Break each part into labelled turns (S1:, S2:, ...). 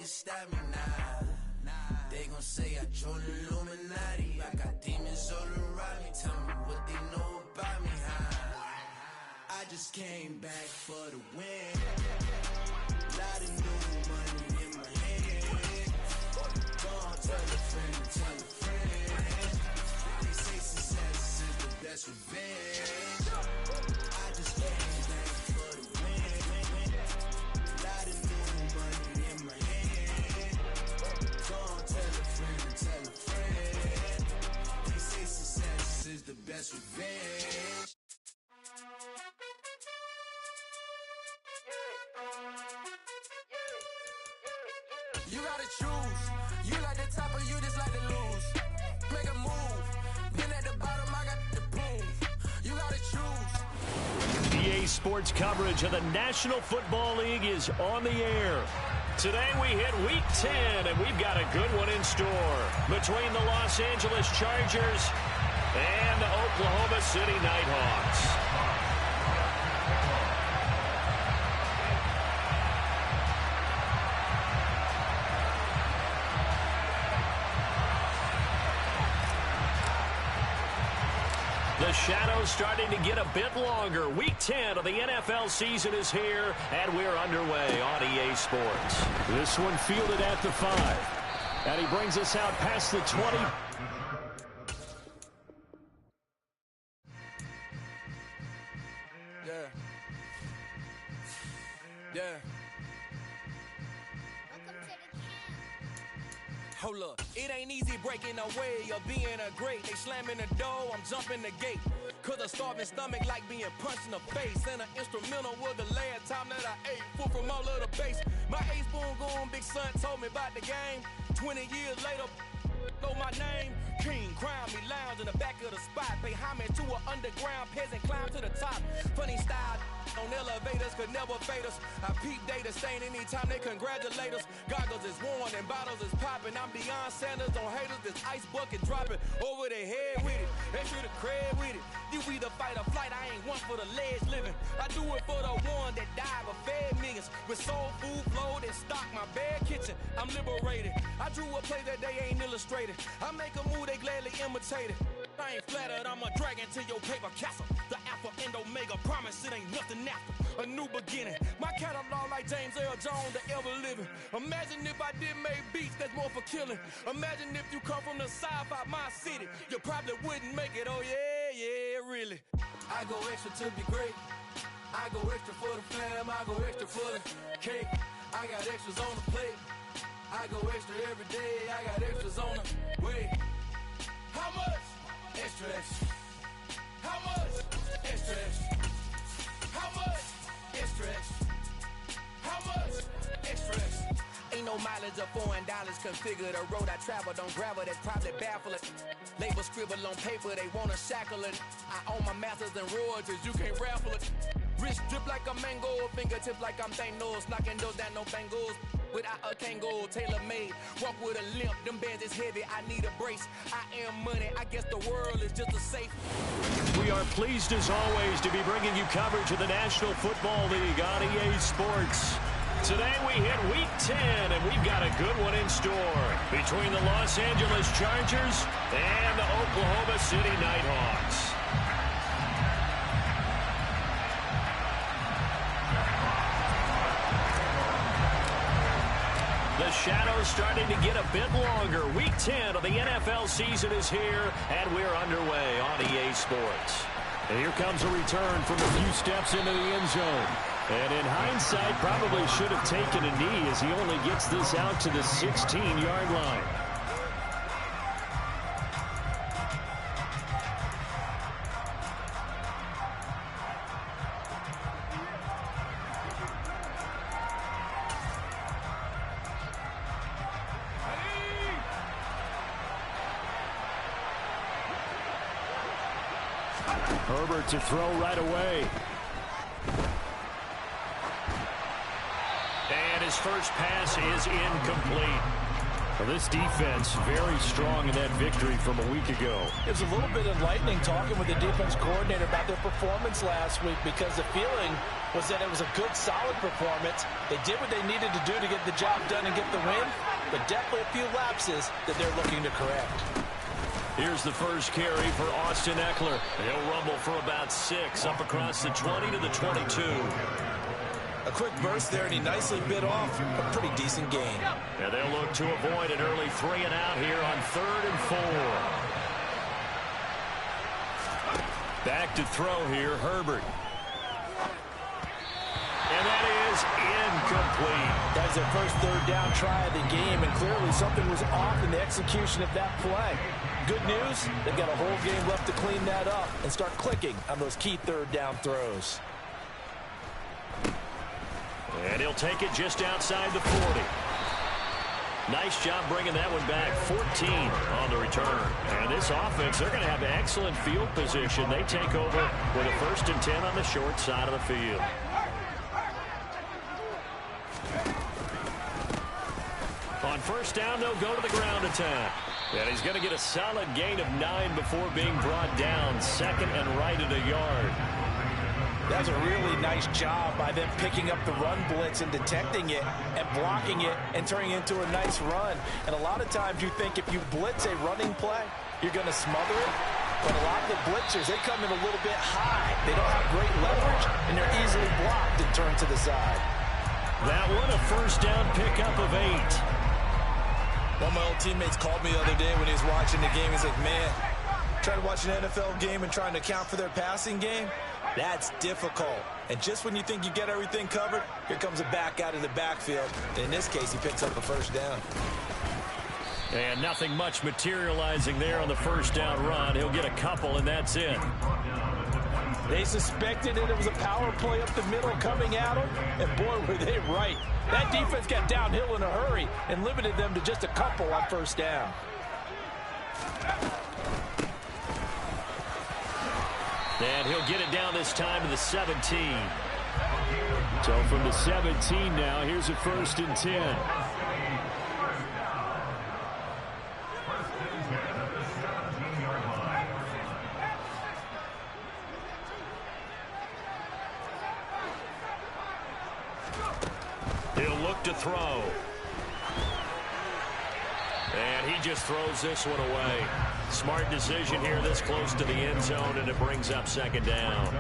S1: can stop me now. They gon' say I joined the Illuminati. I got demons all around me. Tell me what they know about me, huh? I just came back for the win. Lot of new money in my hand. Go on, tell a friend, tell a friend. They say success is the best revenge. I just came back for the win. Lot of new money in my hand. Go on, tell a friend. They say success is the best revenge.
S2: You gotta choose. You like the top or you just like to lose. Make a move. Been at the bottom, I got the prove. You gotta choose.
S3: EA Sports coverage of the National Football League is on the air. Today we hit Week 10, and we've got a good one in store between the Los Angeles Chargers and the Oklahoma City Nighthawks. The shadow's starting to get a bit longer. Week 10 of the NFL season is here, and we're underway on EA Sports. This one fielded at the 5. And he brings us out past the 20.
S2: Yeah. Hold up, it ain't easy breaking away or being a great. They slamming the door, I'm jumping the gate. Cause a starving stomach like being punched in the face. And an instrumental was the last time that I ate. Full from all of the base. My A-spoon goon, big son told me about the game. 20 years later, know my name. King, crown me, lounge in the back of the spot. Pay homage to an underground peasant, climb to the top. Funny style on elevators could never fade us. I peep data stain anytime they congratulate us. Goggles is worn and bottles is popping. I'm Deion Sanders on haters, this ice bucket dropping over their head with it. Extra the cred with it. You either fight or flight, I ain't one for the ledge living. I do it for the one that died but fed millions. With soul food flowed and stock my bad kitchen. I'm liberated. I drew a play that they ain't illustrated. I make a move, they gladly imitate it. I ain't flattered, I'm a dragon to your paper castle. The Alpha and Omega, promise it ain't nothing after. A new beginning. My catalog like James Earl Jones, the ever living. Imagine if I did make beats that's more for killing. Imagine if you come from the south out my city. You probably wouldn't make it, oh yeah, really. I go extra to be great. I go extra for the fam, I go extra for the cake. I got extras on the plate. I go extra every day, I got extras on the way. How much? Extra, extra. How much? Extra, extra. How much? Extra, extra. How much? Extra, extra. Ain't no mileage of $4 configure the road I travel. Don't gravel, that's probably baffling. Label scribble on paper, they wanna shackle it. I own my masters and royalties, you can't raffle it. Wrist drip like a mango, fingertips like I'm Thanos. Knocking those down, no bangles. Without a Kango, tailor-made. Walk with a limp, them bands is heavy, I need a brace. I am money, I guess the world is just a safe.
S3: We are pleased as always to be bringing you coverage of the National Football League on EA Sports. Today we hit Week 10, and we've got a good one in store between the Los Angeles Chargers and the Oklahoma City Nighthawks. The shadow's starting to get a bit longer. Week 10 of the NFL season is here, and we're underway on EA Sports. And here comes a return from a few steps into the end zone. And in hindsight, probably should have taken a knee as he only gets this out to the 16-yard line. Herbert to throw right away. And his first pass is incomplete. Well, this defense very strong in that victory from a week ago.
S4: It was a little bit enlightening talking with the defense coordinator about their performance last week, because the feeling was that it was a good, solid performance. They did what they needed to do to get the job done and get the win, but definitely a few lapses that they're looking to correct.
S3: Here's the first carry for Austin Eckler. He'll rumble for about 6 up across the 20 to the 22.
S4: A quick burst there, and he nicely bit off a pretty decent gain.
S3: And they'll look to avoid an early 3 and out here on 3rd and 4. Back to throw here, Herbert. And that is incomplete.
S4: That was their first 3rd down try of the game, and clearly something was off in the execution of that play. Good news, they've got a whole game left to clean that up and start clicking on those key 3rd down throws.
S3: And he'll take it just outside the 40. Nice job bringing that one back. 14 on the return. And this offense, they're going to have excellent field position. They take over with a 1st and 10 on the short side of the field. On 1st down, they'll go to the ground attack. And he's going to get a solid gain of 9 before being brought down. 2nd and right at a yard.
S4: That was a really nice job by them picking up the run blitz and detecting it and blocking it and turning it into a nice run. And a lot of times you think if you blitz a running play, you're going to smother it. But a lot of the blitzers, they come in a little bit high. They don't have great leverage, and they're easily blocked and turned to the side.
S3: That one a 1st down pickup of 8.
S4: One of my old teammates called me the other day when he was watching the game. He's like, man, trying to watch an NFL game and trying to account for their passing game, that's difficult. And just when you think you get everything covered, here comes a back out of the backfield. And in this case, he picks up a 1st down.
S3: And nothing much materializing there on the 1st down run. He'll get a couple, and that's it.
S4: They suspected it was a power play up the middle coming at them, and boy, were they right. That defense got downhill in a hurry and limited them to just a couple on 1st down.
S3: And he'll get it down this time to the 17. So from the 17 now, here's a 1st and 10. He'll look to throw. And he just throws this one away. Smart decision here this close to the end zone, and it brings up 2nd down.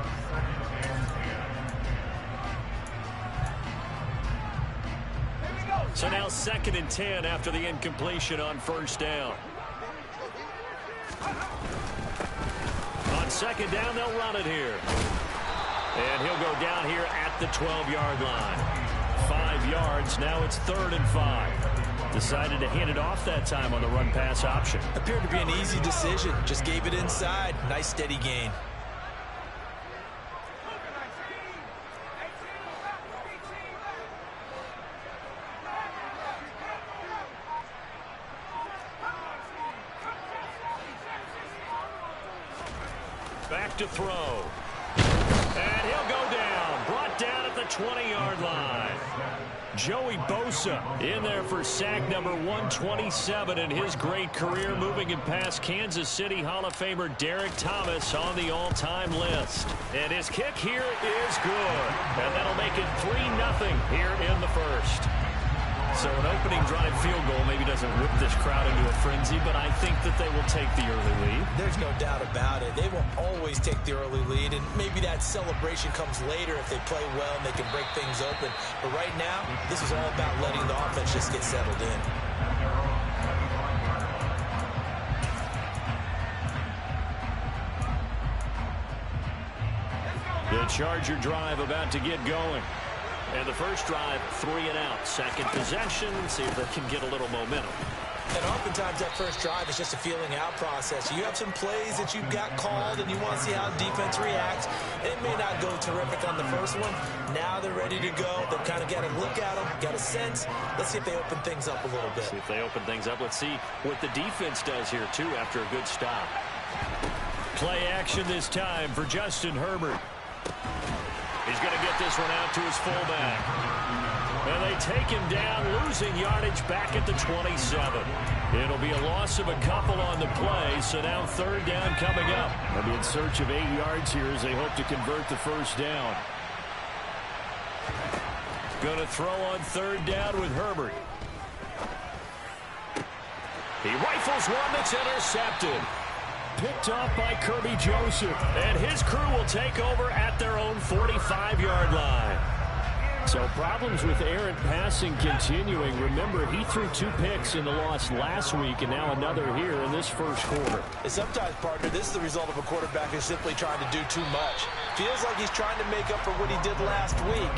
S3: So now 2nd and 10 after the incompletion on 1st down. On 2nd down, they'll run it here. And he'll go down here at the 12-yard line. 5 yards, now it's 3rd and 5. Decided to hand it off that time on the run-pass option.
S4: Appeared to be an easy decision. Just gave it inside. Nice steady gain.
S3: Back to throw. And he'll go down. Brought down at the 20-yard line. Joey Bosa in there for sack number 127 in his great career, moving and past Kansas City Hall of Famer Derek Thomas on the all-time list. And his kick here is good. And that'll make it 3-0 here in the 1st. So an opening drive field goal maybe doesn't whip this crowd into a frenzy, but I think that they will take the early lead.
S4: There's no doubt about it. They will always take the early lead, and maybe that celebration comes later if they play well and they can break things open. But right now, this is all about letting the offense just get settled in.
S3: The Charger drive about to get going. And the first drive, 3 and out. 2nd possession, see if they can get a little momentum.
S4: And oftentimes that first drive is just a feeling out process. You have some plays that you've got called and you want to see how defense reacts. It may not go terrific on the first one. Now they're ready to go. They've kind of got a look at them, got a sense. Let's see if they open things up a little bit.
S3: See if they open things up. Let's see what the defense does here, too, after a good stop. Play action this time for Justin Herbert. He's going to get this one out to his fullback. And they take him down, losing yardage back at the 27. It'll be a loss of a couple on the play, so now third down coming up. They'll be in search of 8 yards here as they hope to convert the first down. Going to throw on third down with Herbert. He rifles one that's intercepted. Picked off by Kirby Joseph. And his crew will take over at their own 45-yard line. So problems with errant passing continuing. Remember, he threw 2 picks in the loss last week and now another here in this first quarter.
S4: And sometimes, partner, this is the result of a quarterback who's simply trying to do too much. Feels like he's trying to make up for what he did last week,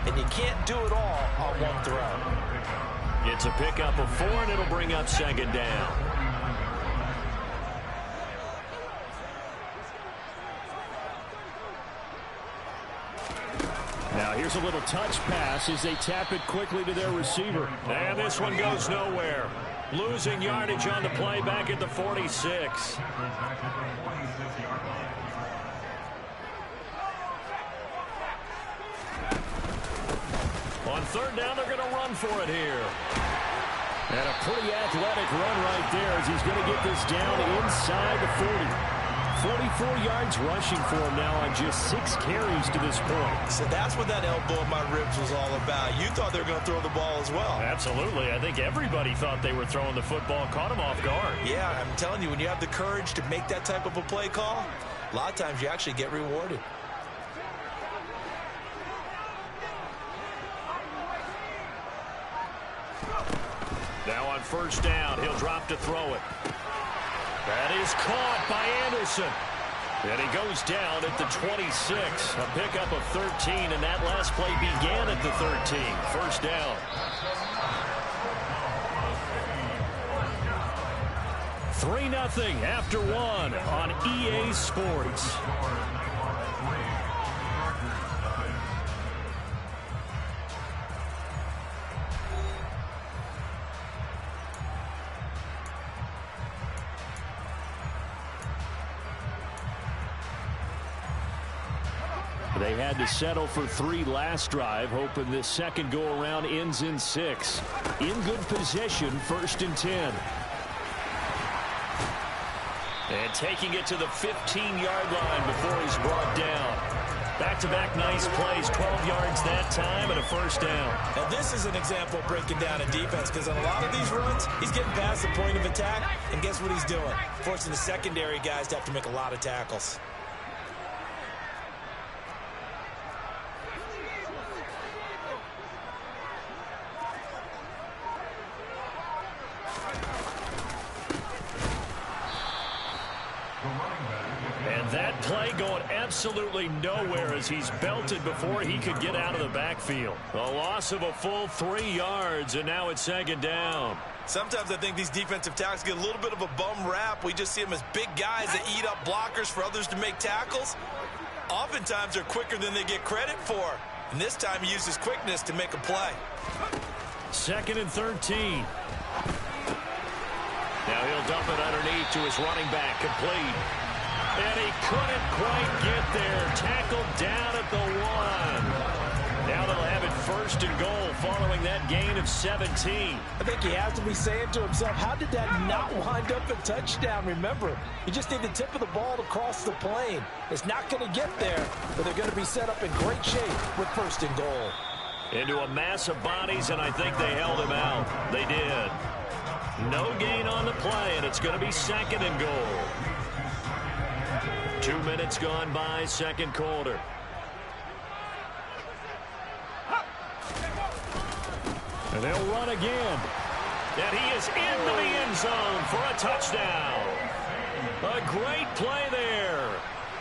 S4: and you can't do it all on one throw.
S3: It's a pickup of 4, and it'll bring up second down. Now here's a little touch pass as they tap it quickly to their receiver. And this one goes nowhere. Losing yardage on the play back at the 46. On third down, they're going to run for it here. And a pretty athletic run right there as he's going to get this down inside the 40. 44 yards rushing for him now on just 6 carries to this point.
S4: So that's what that elbow in my ribs was all about. You thought they were going to throw the ball as well.
S3: Absolutely. I think everybody thought they were throwing the football, caught him off guard.
S4: Yeah, I'm telling you, when you have the courage to make that type of a play call, a lot of times you actually get rewarded.
S3: Now on first down, he'll drop to throw it. That is caught by Anderson. And he goes down at the 26. A pickup of 13, and that last play began at the 13. First down. Three 0 after 1 on EA Sports. They had to settle for 3 last drive, hoping this second go-around ends in 6. In good position, 1st and 10. And taking it to the 15-yard line before he's brought down. Back-to-back nice plays, 12 yards that time and a first down.
S4: Now this is an example of breaking down a defense, because on a lot of these runs, he's getting past the point of attack, and guess what he's doing? Forcing the secondary guys to have to make a lot of tackles.
S3: That play going absolutely nowhere as he's belted before he could get out of the backfield. A loss of a full 3 yards, and now it's second down.
S4: Sometimes I think these defensive tackles get a little bit of a bum rap. We just see them as big guys that eat up blockers for others to make tackles. Oftentimes they're quicker than they get credit for. And this time he uses quickness to make a play.
S3: 2nd and 13. Now he'll dump it underneath to his running back, complete. And he couldn't quite get there. Tackled down at the 1. Now they'll have it 1st and goal following that gain of 17.
S4: I think he has to be saying to himself, how did that not wind up a touchdown? Remember, you just need the tip of the ball to cross the plane. It's not going to get there, but they're going to be set up in great shape with 1st and goal.
S3: Into a mass of bodies, and I think they held him out. They did. No gain on the play, and it's going to be 2nd and goal. 2 minutes gone by, second quarter. And they'll run again. And he is into the end zone for a touchdown. A great play there.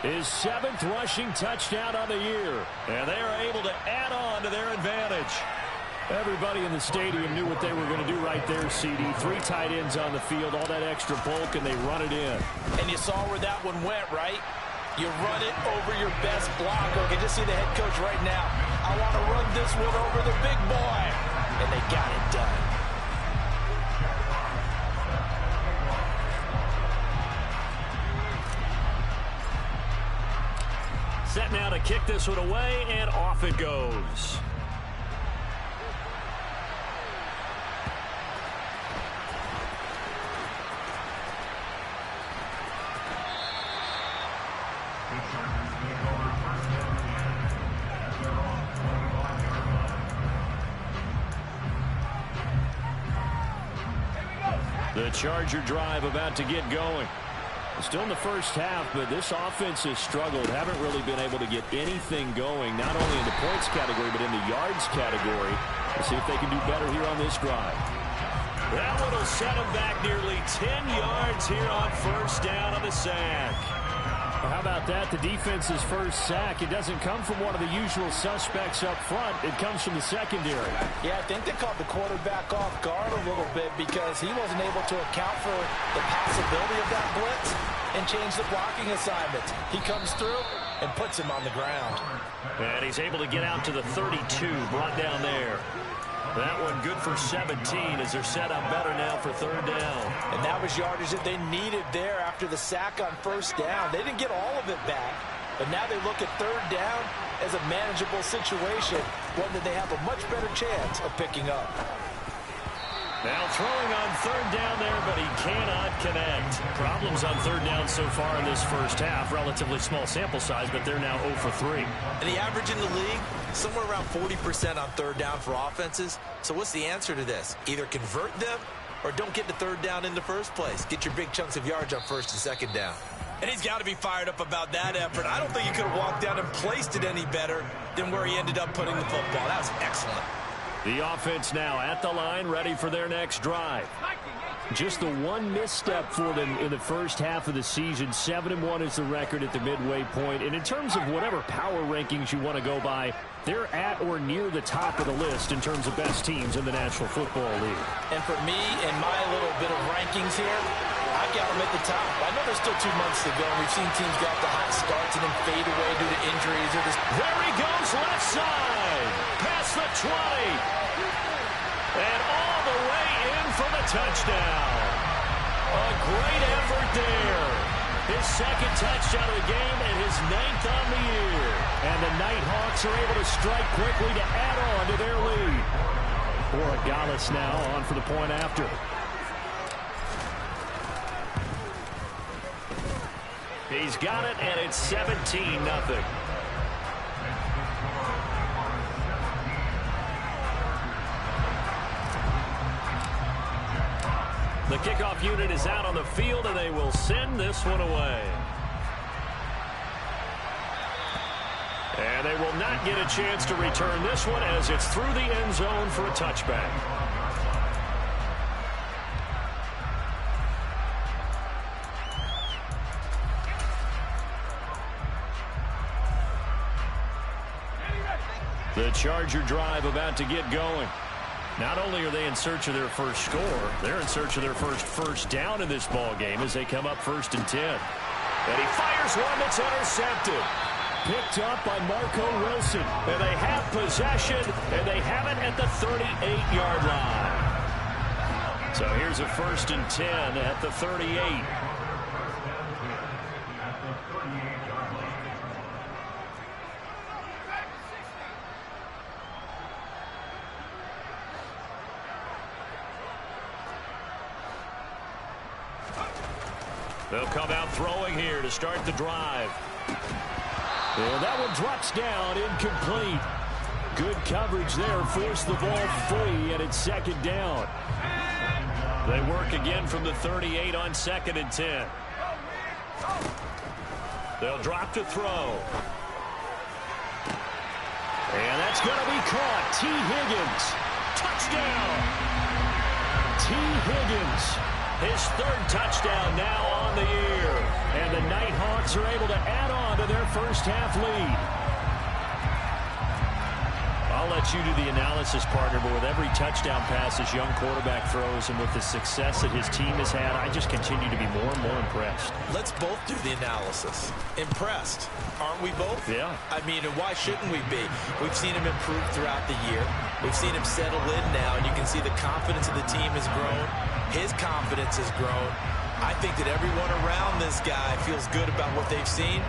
S3: His 7th rushing touchdown on the year. And they are able to add on to their advantage. Everybody in the stadium knew what they were going to do right there, CD. 3 tight ends on the field, all that extra bulk, and they run it in.
S4: And you saw where that one went, right? You run it over your best blocker. You can just see the head coach right now. I want to run this one over the big boy. And they got it done.
S3: Set now to kick this one away, and off it goes. The Charger drive about to get going. Still in the first half, but this offense has struggled. Haven't really been able to get anything going, not only in the points category, but in the yards category. Let's see if they can do better here on this drive. That one will set them back nearly 10 yards here on first down on the sack. Well, how about that? The defense's first sack. It doesn't come from one of the usual suspects up front. It comes from the secondary.
S4: Yeah, I think they caught the quarterback off guard a little bit because he wasn't able to account for the possibility of that blitz and change the blocking assignments. He comes through and puts him on the ground.
S3: And he's able to get out to the 32, brought down there. That one good for 17 as they're set up better now for third down.
S4: And that was yardage that they needed there after the sack on first down. They didn't get all of it back, but now they look at third down as a manageable situation, one that they have a much better chance of picking up.
S3: Now throwing on third down there, but he cannot connect. Problems on third down so far in this first half. Relatively small sample size, but they're now 0 for 3.
S5: And the average in the league, somewhere around 40% on third down for offenses. So what's the answer to this? Either convert them or don't get to third down in the first place. Get your big chunks of yards on first and second down. And he's got to be fired up about that effort. I don't think he could have walked down and placed it any better than where he ended up putting the football. That was excellent.
S3: The offense now at the line, ready for their next drive. Just the one misstep for them in the first half of the season. 7-1 is the record at the midway point. And in terms of whatever power rankings you want to go by, they're at or near the top of the list in terms of best teams in the National Football League.
S4: And for me and my little bit of rankings here, I've got them at the top. I know there's still 2 months to go. We've seen teams get off to hot starts and then fade away due to injuries.
S3: There he goes, left side. Past the 20. And all the way in for the touchdown. A great effort there. His second touchdown of the game and his 9th on the year. And the Nighthawks are able to strike quickly to add on to their lead. Borregales now on for the point after. He's got it, and it's 17-0. The kickoff unit is out on the field, and they will send this one away. And they will not get a chance to return this one as it's through the end zone for a touchback. The Charger drive about to get going. Not only are they in search of their first score, they're in search of their first down in this ball game as they come up 1st and 10. And he fires one that's intercepted. Picked up by Marco Wilson. And they have possession, and they have it at the 38-yard line. So here's a 1st and 10 at the 38. They'll come out throwing here to start the drive. And that one drops down, incomplete. Good coverage there, forced the ball free, and it's 2nd down. They work again from the 38 on 2nd and 10. They'll drop to throw. And that's going to be caught. T. Higgins. Touchdown. T. Higgins. His 3rd touchdown now on the year. And the Nighthawks are able to add on to their first half lead. I'll let you do the analysis, partner, but with every touchdown pass this young quarterback throws and with the success that his team has had, I just continue to be more and more impressed.
S5: Let's both do the analysis. Impressed, aren't we both?
S3: Yeah.
S5: I mean, and why shouldn't we be? We've seen him improve throughout the year. We've seen him settle in now, and you can see the confidence of the team has grown. His confidence has grown. I think that everyone around this guy feels good about what they've seen,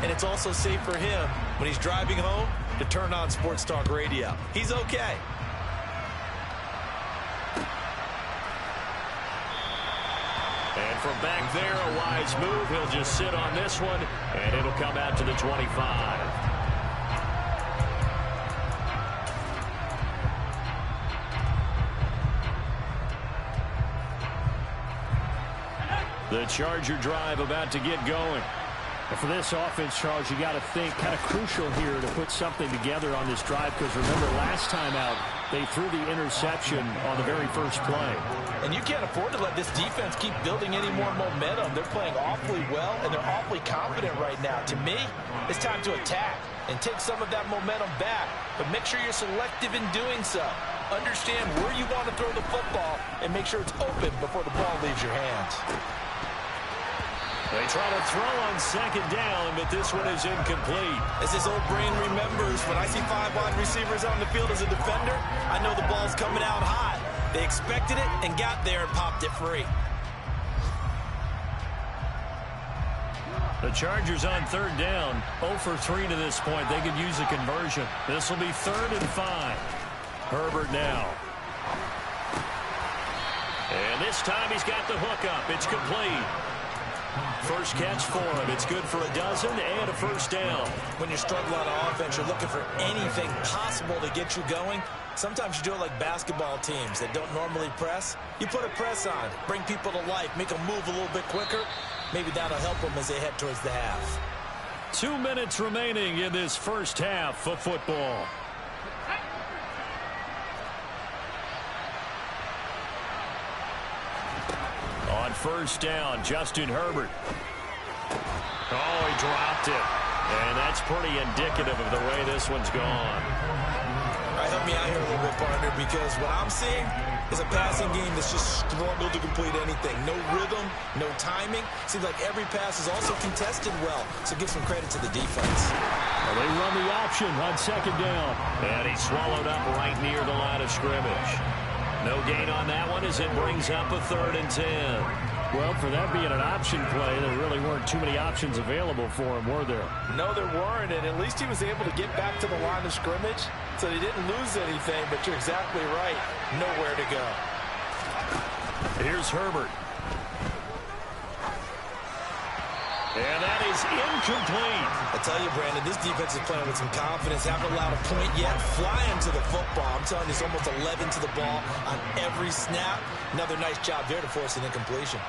S5: and it's also safe for him when he's driving home to turn on Sports Talk Radio. He's okay.
S3: And from back there, a wise move. He'll just sit on this one, and it'll come out to the 25. The Charger drive about to get going.
S6: And for this offense, Charles, you got to think kind of crucial here to put something together on this drive, because remember last time out they threw the interception on the very first play.
S4: And you can't afford to let this defense keep building any more momentum. They're playing awfully well, and they're awfully confident right now. To me, it's time to attack and take some of that momentum back, but make sure you're selective in doing so. Understand where you want to throw the football and make sure it's open before the ball leaves your hands.
S3: They try to throw on second down, but this one is incomplete.
S5: As this old brain remembers, when I see 5 wide receivers on the field as a defender, I know the ball's coming out hot. They expected it and got there and popped it free.
S3: The Chargers on third down, 0 for 3 to this point. They could use a conversion. This will be 3rd and 5. Herbert now. And this time he's got the hook up. It's complete. First catch for him. It's good for a dozen and a first down.
S5: When you're struggling on offense, you're looking for anything possible to get you going. Sometimes you do it like basketball teams that don't normally press. You put a press on, bring people to life, make them move a little bit quicker. Maybe that'll help them as they head towards the half.
S3: 2 minutes remaining in this first half of football. On first down, Justin Herbert. Oh, he dropped it. And that's pretty indicative of the way this one's gone.
S5: All right, help me out here a little bit, partner, because what I'm seeing is a passing game that's just struggled to complete anything. No rhythm, no timing. Seems like every pass is also contested well, so give some credit to the defense.
S3: Well, they run the option on second down. And he swallowed up right near the line of scrimmage. No gain on that one as it brings up a 3rd and 10.
S6: Well, for that being an option play, there really weren't too many options available for him, were there?
S4: No, there weren't, and at least he was able to get back to the line of scrimmage, so he didn't lose anything, but you're exactly right. Nowhere to go.
S3: Here's Herbert. And that is incomplete.
S5: I tell you, Brandon, this defense is playing with some confidence. Haven't allowed a point yet. Flying to the football. I'm telling you, it's almost 11 to the ball on every snap. Another nice job there to force an incompletion.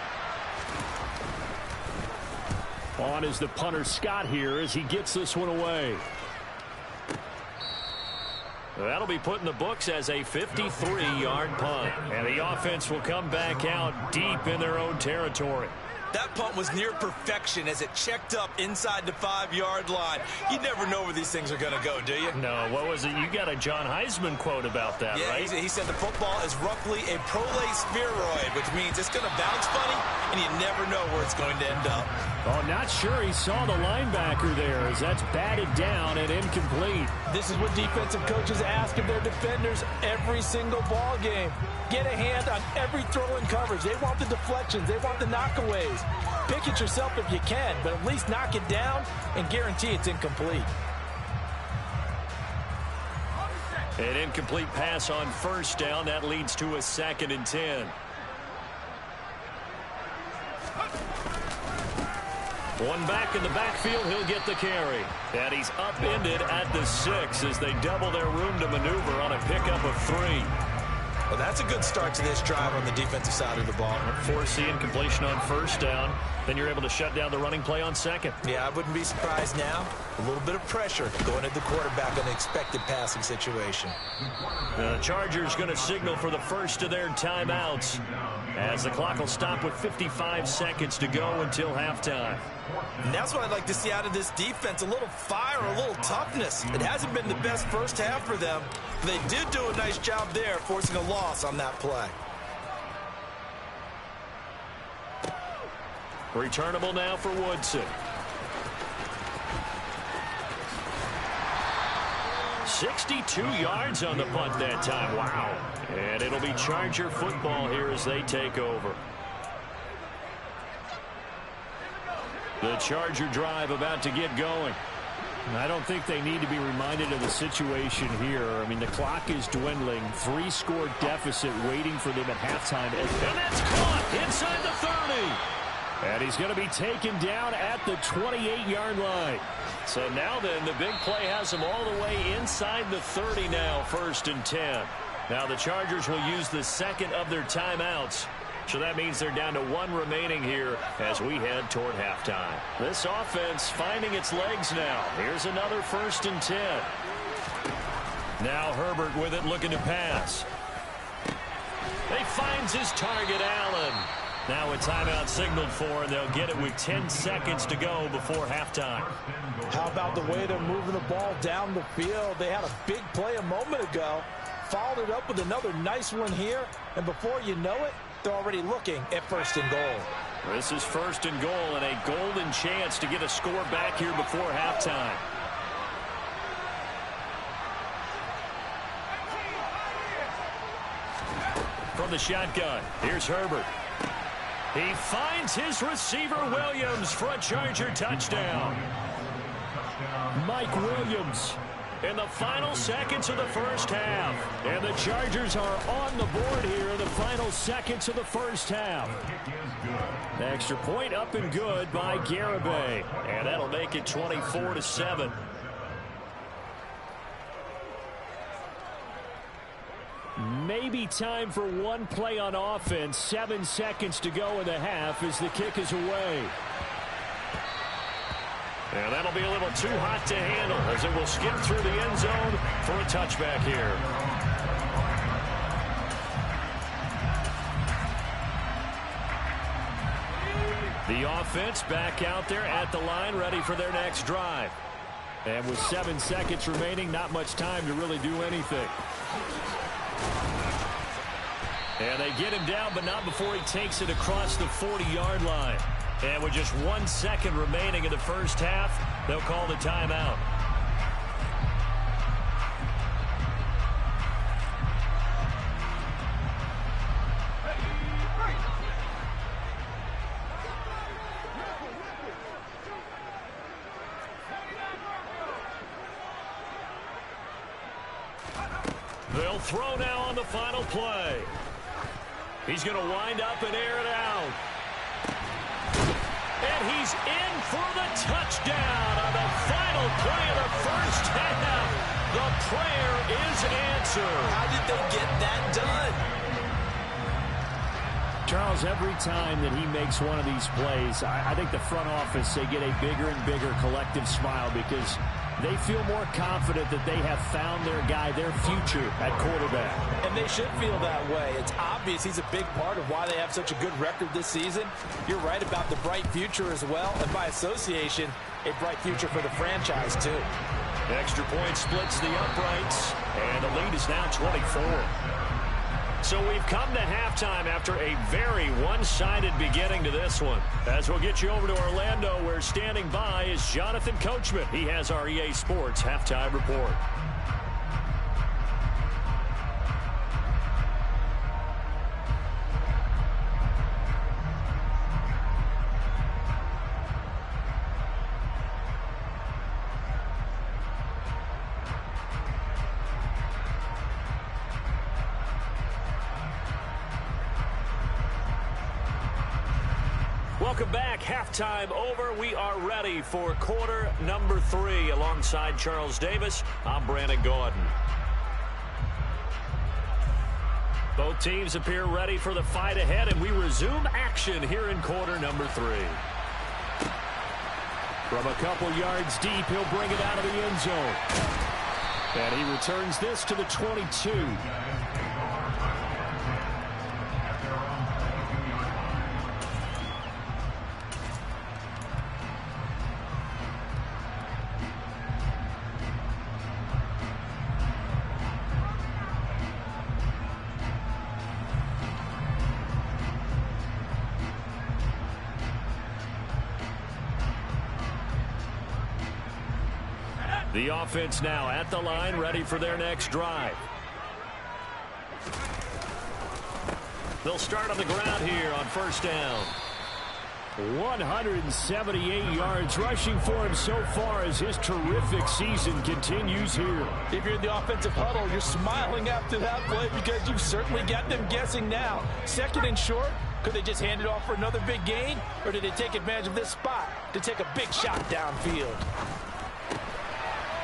S6: On is the punter, Scott, here as he gets this one away.
S3: That'll be put in the books as a 53-yard punt. And the offense will come back out deep in their own territory.
S5: That punt was near perfection as it checked up inside the 5-yard line. You never know where these things are going to go, do you?
S3: No, what was it? You got a John Heisman quote about that,
S5: yeah,
S3: right?
S5: He said the football is roughly a prolate spheroid, which means it's going to bounce funny, and you never know where it's going to end up.
S6: Oh, not sure he saw the linebacker there as that's batted down and incomplete.
S4: This is what defensive coaches ask of their defenders every single ball game. Get a hand on every throw in coverage. They want the deflections. They want the knockaways. Pick it yourself if you can, but at least knock it down and guarantee it's incomplete.
S3: An incomplete pass on first down. That leads to a 2nd and 10. One back in the backfield, he'll get the carry. And he's upended at the 6 as they double their room to maneuver on a pickup of 3.
S5: Well, that's a good start to this drive on the defensive side of the ball.
S3: Force the incompletion on first down. Then you're able to shut down the running play on second.
S5: Yeah, I wouldn't be surprised now. A little bit of pressure going at the quarterback on an expected passing situation.
S3: The Chargers going to signal for the first of their timeouts as the clock will stop with 55 seconds to go until halftime.
S5: And that's what I'd like to see out of this defense, a little fire, a little toughness. It hasn't been the best first half for them. They did do a nice job there, forcing a loss on that play.
S3: Returnable now for Woodson. 62 yards on the punt that time. Wow. And it'll be Charger football here as they take over. The Charger drive about to get going.
S6: I don't think they need to be reminded of the situation here. I mean, the clock is dwindling. 3-score deficit waiting for them at halftime.
S3: And that's caught inside the 30.
S6: And he's going to be taken down at the 28-yard line.
S3: So now then, the big play has them all the way inside the 30 now, 1st and 10. Now the Chargers will use the second of their timeouts. So that means they're down to 1 remaining here as we head toward halftime. This offense finding its legs now. Here's another 1st and 10. Now Herbert with it, looking to pass. He finds his target, Allen. Now a timeout signaled for, and they'll get it with 10 seconds to go before halftime.
S4: How about the way they're moving the ball down the field? They had a big play a moment ago, followed it up with another nice one here, and before you know it, they're already looking at 1st and goal.
S3: This is 1st and goal and a golden chance to get a score back here before halftime. From the shotgun, here's Herbert. He finds his receiver, Williams, for a Charger touchdown.
S6: Mike Williams
S3: In the final seconds of the first half.
S6: And the Chargers are on the board here in the final seconds of the first half. The extra point up and good by Garibay.
S3: And that'll make it 24-7.
S6: Maybe time for one play on offense. 7 seconds to go in the half as the kick is away.
S3: And that'll be a little too hot to handle as it will skip through the end zone for a touchback here.
S6: The offense back out there at the line, ready for their next drive. And with 7 seconds remaining, not much time to really do anything. And they get him down, but not before he takes it across the 40-yard line. And with just 1 second remaining in the first half, they'll call the timeout.
S3: They'll throw now on the final play. He's going to wind up and air it out. And he's in for the touchdown on the final play of the first half. The prayer is answered.
S5: How did they get that done?
S6: Charles, every time that he makes one of these plays, I think the front office, they get a bigger and bigger collective smile because they feel more confident that they have found their guy, their future at quarterback.
S4: And they should feel that way. It's obvious he's a big part of why they have such a good record this season. You're right about the bright future as well, and by association, a bright future for the franchise too.
S3: The extra point splits the uprights, and the lead is now 24. So we've come to halftime after a very one-sided beginning to this one. As we'll get you over to Orlando, where standing by is Jonathan Coachman. He has our EA Sports Halftime Report. Welcome back. Halftime over. We are ready for quarter number 3. Alongside Charles Davis, I'm Brandon Gordon. Both teams appear ready for the fight ahead, and we resume action here in quarter number 3.
S6: From a couple yards deep, he'll bring it out of the end zone. And he returns this to the 22. The offense now at the line, ready for their next drive.
S3: They'll start on the ground here on first down.
S6: 178 yards rushing for him so far as his terrific season continues here.
S4: If you're in the offensive huddle, you're smiling after that play because you've certainly got them guessing now. Second and short, Could they just hand it off for another big gain? Or did they take advantage of this spot to take a big shot downfield?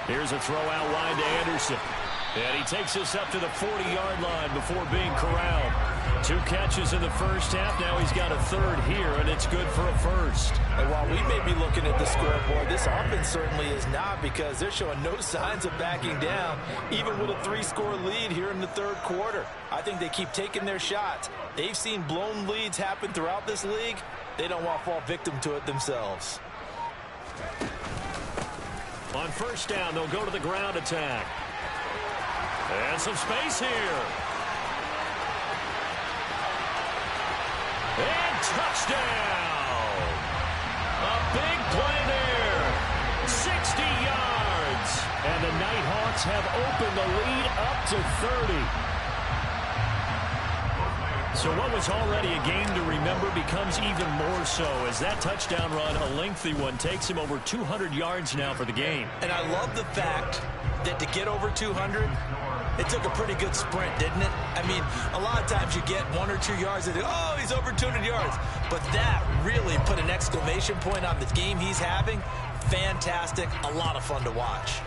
S6: Here's a throw out wide to Anderson. And he takes us up to the 40-yard line before being corralled. 2 catches in the first half. Now he's got a third here, and it's good for a first.
S4: And while we may be looking at the scoreboard, this offense certainly is not, because they're showing no signs of backing down, even with a 3-score lead here in the third quarter. I think they keep taking their shots. They've seen blown leads happen throughout this league. They don't want to fall victim to it themselves.
S6: On first down, they'll go to the ground attack. And some space here. And touchdown. A big play there. 60 yards. And the Nighthawks have opened the lead up to 30. So what was already a game to remember becomes even more so as that touchdown run, a lengthy one, takes him over 200 yards now for the game.
S4: And I love the fact that to get over 200, it took a pretty good sprint, didn't it? I mean, a lot of times you get 1 or 2 yards and oh, he's over 200 yards. But that really put an exclamation point on the game he's having. Fantastic, a lot of fun to watch.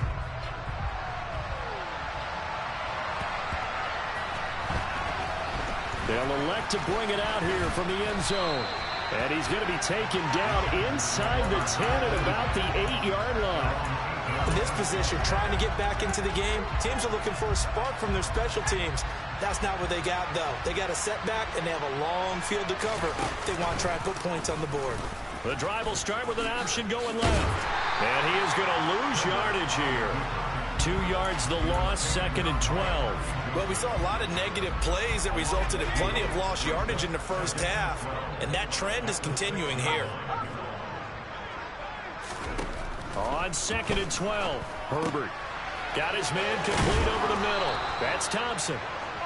S6: They'll elect to bring it out here from the end zone. And he's going to be taken down inside the 10 at about the 8-yard line.
S4: In this position, trying to get back into the game, teams are looking for a spark from their special teams. That's not what they got, though. They got a setback, and they have a long field to cover. They want to try and put points on the board.
S6: The drive will start with an option going left. And he is going to lose yardage here. 2 yards the loss, 2nd and 12.
S4: Well, we saw a lot of negative plays that resulted in plenty of lost yardage in the first half, and that trend is continuing here.
S6: On 2nd and 12, Herbert got his man complete over the middle. That's Thompson.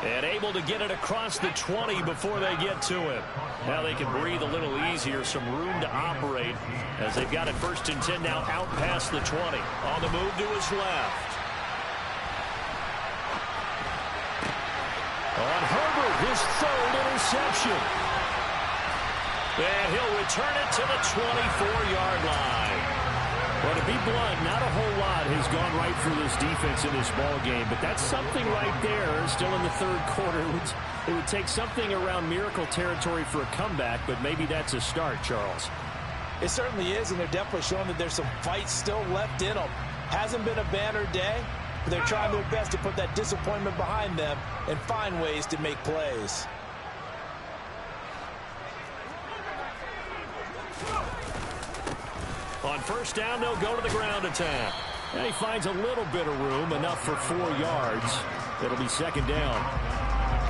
S6: And able to get it across the 20 before they get to him. Now they can breathe a little easier, some room to operate as they've got it 1st and 10 now out past the 20. On the move to his left. On Herbert, his 3rd interception. And he'll return it to the 24-yard line. Well, to be blunt, not a whole lot has gone right for this defense in this ball game, but that's something right there. Still in the third quarter. It would take something around miracle territory for a comeback, but maybe that's a start, Charles.
S4: It certainly is, and they're definitely showing that there's some fight still left in them. Hasn't been a banner day, but they're trying their best to put that disappointment behind them and find ways to make plays.
S6: On first down, they'll go to the ground attack. And he finds a little bit of room, enough for 4 yards. It'll be 2nd down.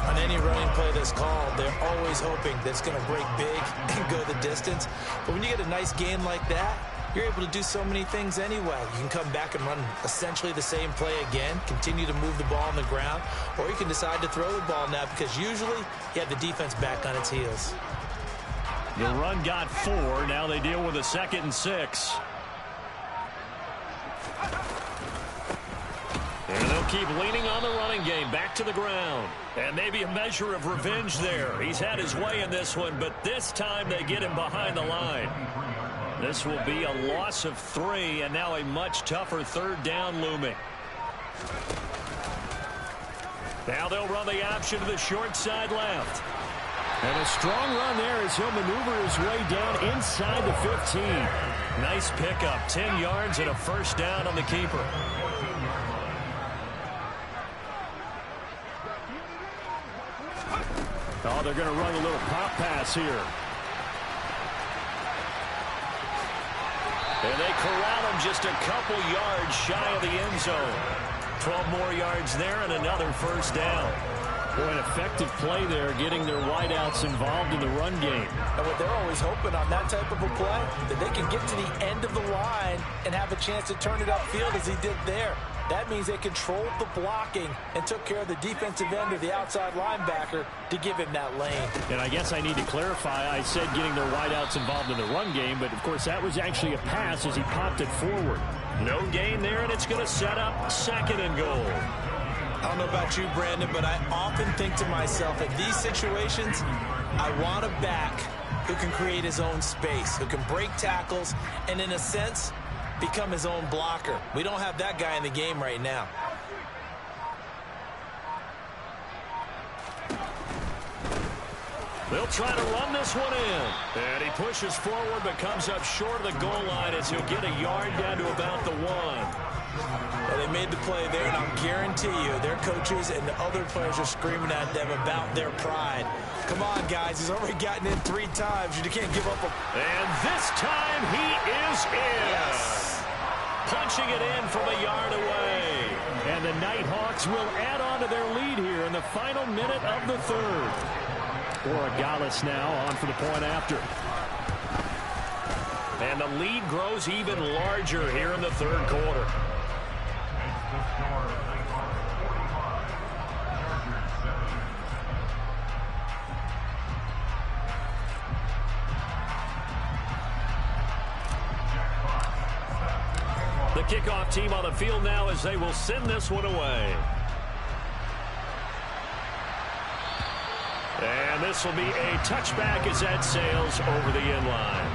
S4: On any running play that's called, they're always hoping that it's going to break big and go the distance. But when you get a nice gain like that, you're able to do so many things anyway. You can come back and run essentially the same play again, continue to move the ball on the ground, or you can decide to throw the ball now because usually you have the defense back on its heels.
S6: The run got 4. Now they deal with a 2nd and 6. And they'll keep leaning on the running game. Back to the ground. And maybe a measure of revenge there. He's had his way in this one, but this time they get him behind the line. This will be a loss of 3, and now a much tougher 3rd down looming. Now they'll run the option to the short side left. And a strong run there as he'll maneuver his way down inside the 15. Nice pickup, 10 yards and a 1st down on the keeper. Oh, they're going to run a little pop pass here. And they corral him just a couple yards shy of the end zone. 12 more yards there and another 1st down. Boy, an effective play there, getting their wideouts involved in the run game.
S4: And what they're always hoping on that type of a play, that they can get to the end of the line and have a chance to turn it upfield as he did there. That means they controlled the blocking and took care of the defensive end or the outside linebacker to give him that lane.
S6: And I guess I need to clarify, I said getting their wideouts involved in the run game, but of course that was actually a pass as he popped it forward. No gain there, and it's going to set up 2nd and goal.
S4: I don't know about you, Brandon, but I often think to myself, in these situations,
S5: I want a back who can create his own space, who can break tackles, and in a sense, become his own blocker. We don't have that guy in the game right now.
S3: They'll try to run this one in. And he pushes forward but comes up short of the goal line as he'll get a yard down to about the 1.
S5: Well, they made the play there, and I'll guarantee you their coaches and the other players are screaming at them about their pride. Come on, guys. He's already gotten in 3 times. You can't give up a...
S3: And this time he is in.
S5: Yes.
S3: Punching it in from a yard away.
S6: And the Nighthawks will add on to their lead here in the final minute of the 3rd. Oragalis now on for the point after.
S3: And the lead grows even larger here in the 3rd quarter. The kickoff team on the field now as they will send this one away. And this will be a touchback as that sails over the end line.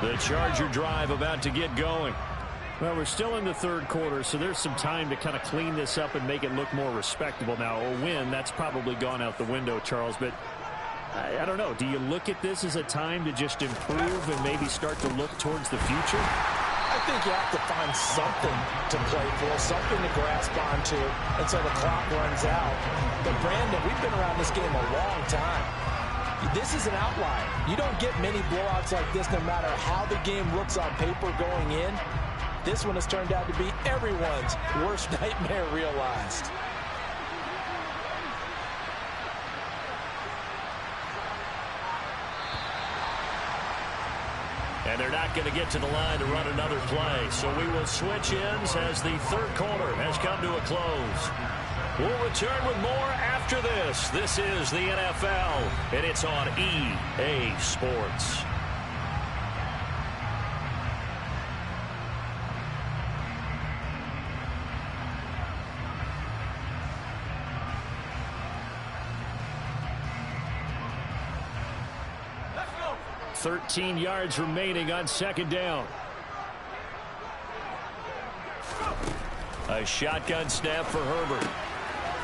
S3: The Charger drive about to get going.
S6: Well, we're still in the 3rd quarter, so there's some time to kind of clean this up and make it look more respectable. Now, a win, that's probably gone out the window, Charles, but I don't know. Do you look at this as a time to just improve and maybe start to look towards the future?
S5: I think you have to find something to play for, something to grasp onto until the clock runs out. But, Brandon, we've been around this game a long time. This is an outlier. You don't get many blowouts like this no matter how the game looks on paper going in. This one has turned out to be everyone's worst nightmare realized.
S3: And they're not going to get to the line to run another play. So we will switch ends as the 3rd quarter has come to a close. We'll return with more after this. This is the NFL, and it's on EA Sports.
S2: Let's go.
S6: 13 yards remaining on 2nd down.
S3: A shotgun snap for Herbert.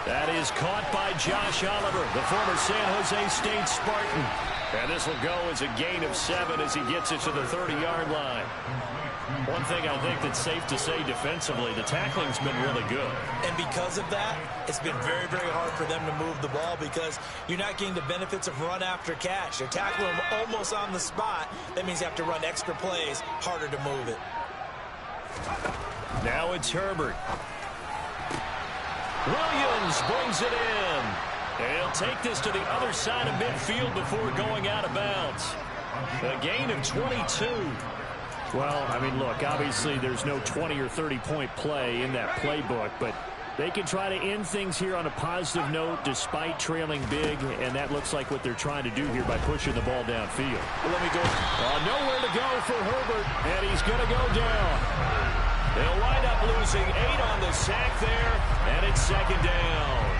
S3: That is caught by Josh Oliver, the former San Jose State Spartan. And this will go as a gain of 7 as he gets it to the 30-yard line. One thing I think that's safe to say defensively, the tackling's been really good.
S5: And because of that, it's been very, very hard for them to move the ball because you're not getting the benefits of run after catch. You're tackling them almost on the spot. That means you have to run extra plays, harder to move it.
S3: Now it's Herbert. Williams brings it in. And he'll take this to the other side of midfield before going out of bounds. A gain of 22.
S6: Well, I mean, look, obviously there's no 20 or 30-point play in that playbook, but they can try to end things here on a positive note despite trailing big, and that looks like what they're trying to do here by pushing the ball downfield.
S5: Well, let me go.
S6: Nowhere to go for Herbert, and he's going to go down.
S3: They'll wind up losing 8 on the sack there, and it's 2nd down.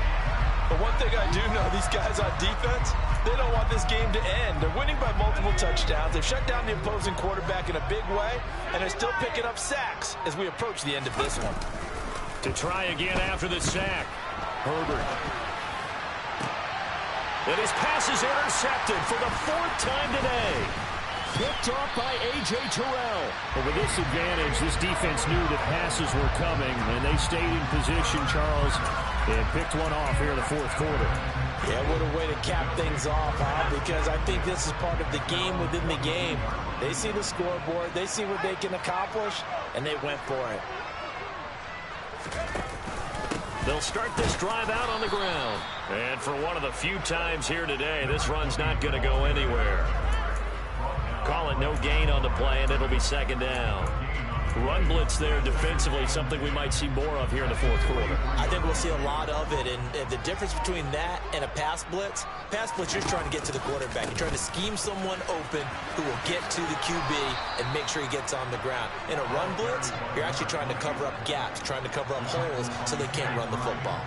S5: But one thing I do know, these guys on defense, they don't want this game to end. They're winning by multiple touchdowns. They've shut down the opposing quarterback in a big way, and they're still picking up sacks as we approach the end of this one.
S3: To try again after the sack. Herbert. And his pass is intercepted for the 4th time today.
S6: Picked off by A.J. Terrell. But with this advantage, this defense knew that passes were coming, and they stayed in position, Charles, and picked one off here in the 4th quarter.
S5: Yeah, what a way to cap things off, huh? Because I think this is part of the game within the game. They see the scoreboard, they see what they can accomplish, and they went for it.
S3: They'll start this drive out on the ground. And for one of the few times here today, this run's not going to go anywhere. Call it no gain on the play, and it'll be 2nd down. Run blitz there defensively, something we might see more of here in the 4th quarter.
S5: I think we'll see a lot of it, and the difference between that and a pass blitz, you're trying to get to the quarterback. You're trying to scheme someone open who will get to the QB and make sure he gets on the ground. In a run blitz, you're actually trying to cover up gaps, trying to cover up holes so they can't run the football.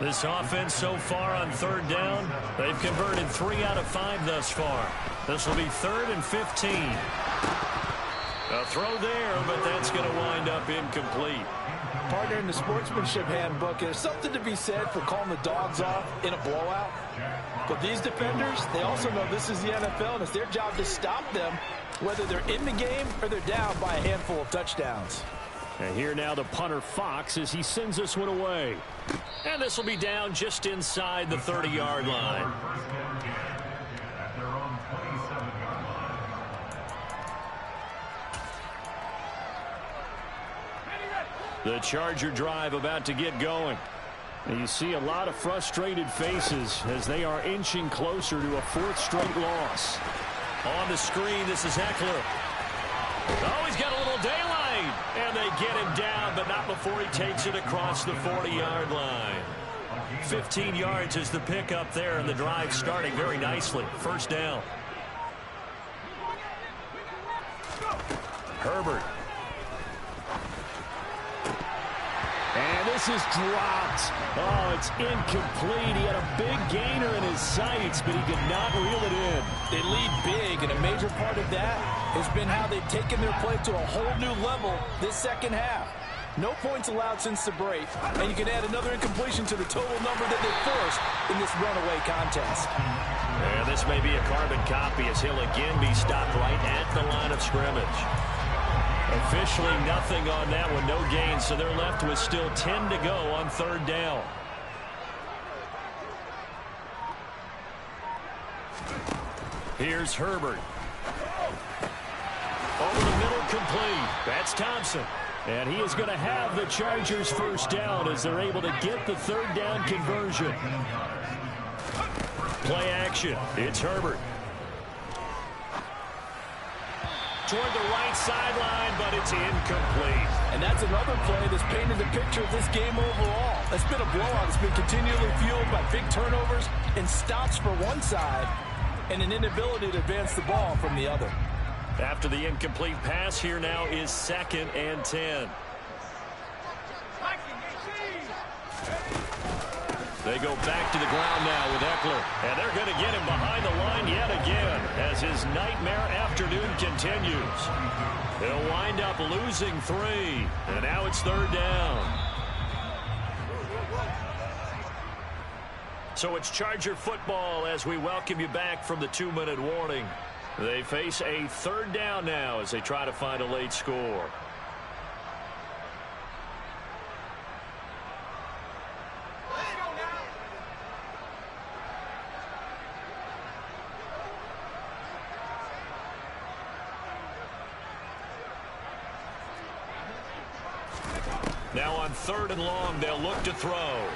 S3: This offense so far on third down, they've converted 3 out of 5 thus far. This will be 3rd and 15. A throw there, but that's going to wind up incomplete.
S4: Partner, in the sportsmanship handbook, there's something to be said for calling the dogs off in a blowout. But these defenders, they also know this is the NFL, and it's their job to stop them, whether they're in the game or they're down by a handful of touchdowns.
S6: And here now the punter Fox as he sends this one away. And this will be down just inside the 30-yard line. The Charger drive about to get going. And you see a lot of frustrated faces as they are inching closer to a 4th straight loss.
S3: On the screen, this is Eckler. Oh, he's got a little daylight. And they get him down, but not before he takes it across the 40-yard line. 15 yards is the pickup there, and the drive starting very nicely. First down. Herbert.
S6: And this is dropped. Oh, it's incomplete. He had a big gainer in his sights, but he could not reel it in.
S4: They lead big, and a major part of that has been how they've taken their play to a whole new level this second half. No points allowed since the break, and you can add another incompletion to the total number that they forced in this runaway contest.
S3: And this may be a carbon copy as he'll again be stopped right at the line of scrimmage. Officially nothing on that one, no gain, so they're left with still 10 to go on third down. Here's Herbert. Over the middle, complete. That's Thompson.
S6: And he is going to have the Chargers first down as they're able to get the third down conversion.
S3: Play action. It's Herbert. Toward the right sideline, but it's incomplete.
S4: And that's another play that's painted the picture of this game overall. It's been a blowout. It's been continually fueled by big turnovers and stops for one side and an inability to advance the ball from the other.
S3: After the incomplete pass, here now is 2nd and 10. They go back to the ground now with Eckler. And they're going to get him behind the line yet again as his nightmare afternoon continues. They'll wind up losing 3. And now it's third down. So it's Charger football as we welcome you back from the 2-minute warning. They face a third down now as they try to find a late score. Now on 3rd and long, they'll look to throw.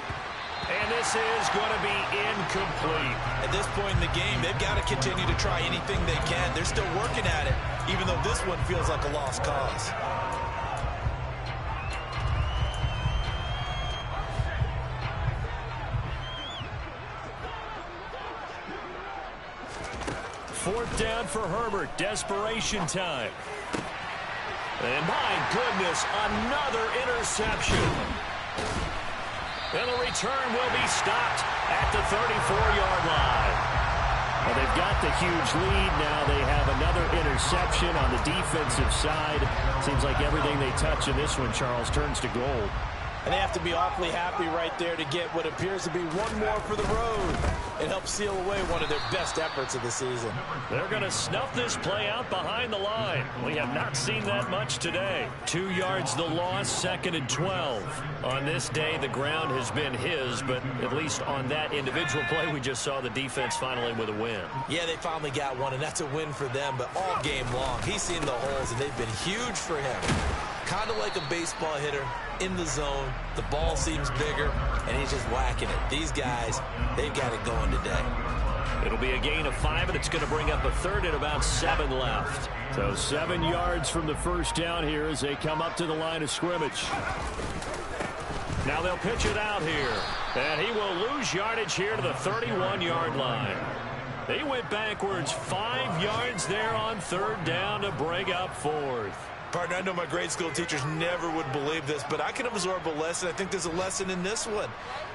S3: And this is going to be incomplete.
S5: At this point in the game, they've got to continue to try anything they can. They're still working at it, even though this one feels like a lost cause.
S3: Fourth down for Herbert. Desperation time. And my goodness, another interception. And the return will be stopped at the 34-yard line.
S6: Well, they've got the huge lead. Now they have another interception on the defensive side. Seems like everything they touch in this one, Charles, turns to gold.
S4: And they have to be awfully happy right there to get what appears to be one more for the road. It helps seal away one of their best efforts of the season.
S3: They're going to snuff this play out behind the line. We have not seen that much today. 2 yards the loss, 2nd and 12. On this day, the ground has been his, but at least on that individual play, we just saw the defense finally with a win.
S5: Yeah, they finally got one, and that's a win for them, but all game long, he's seen the holes, and they've been huge for him. Kind of like a baseball hitter in the zone. The ball seems bigger, and he's just whacking it. These guys, they've got it going today.
S3: It'll be a gain of 5, and it's going to bring up a 3rd and about 7 left.
S6: So 7 yards from the first down here as they come up to the line of scrimmage.
S3: Now they'll pitch it out here, and he will lose yardage here to the 31-yard line. They went backwards 5 yards there on 3rd down to bring up 4th.
S5: Partner, I know my grade school teachers never would believe this, but I can absorb a lesson. I think there's a lesson in this one.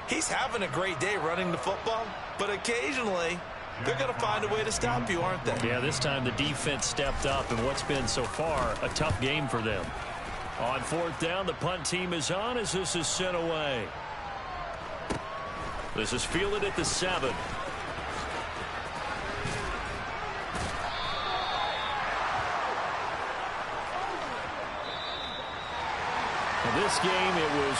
S5: He's having a great day running the football, but occasionally they're going to find a way to stop you, aren't they?
S6: Yeah, this time the defense stepped up in what's been so far a tough game for them. On fourth down, the punt team is on as this is sent away. This is fielded at the 7. In this game, it was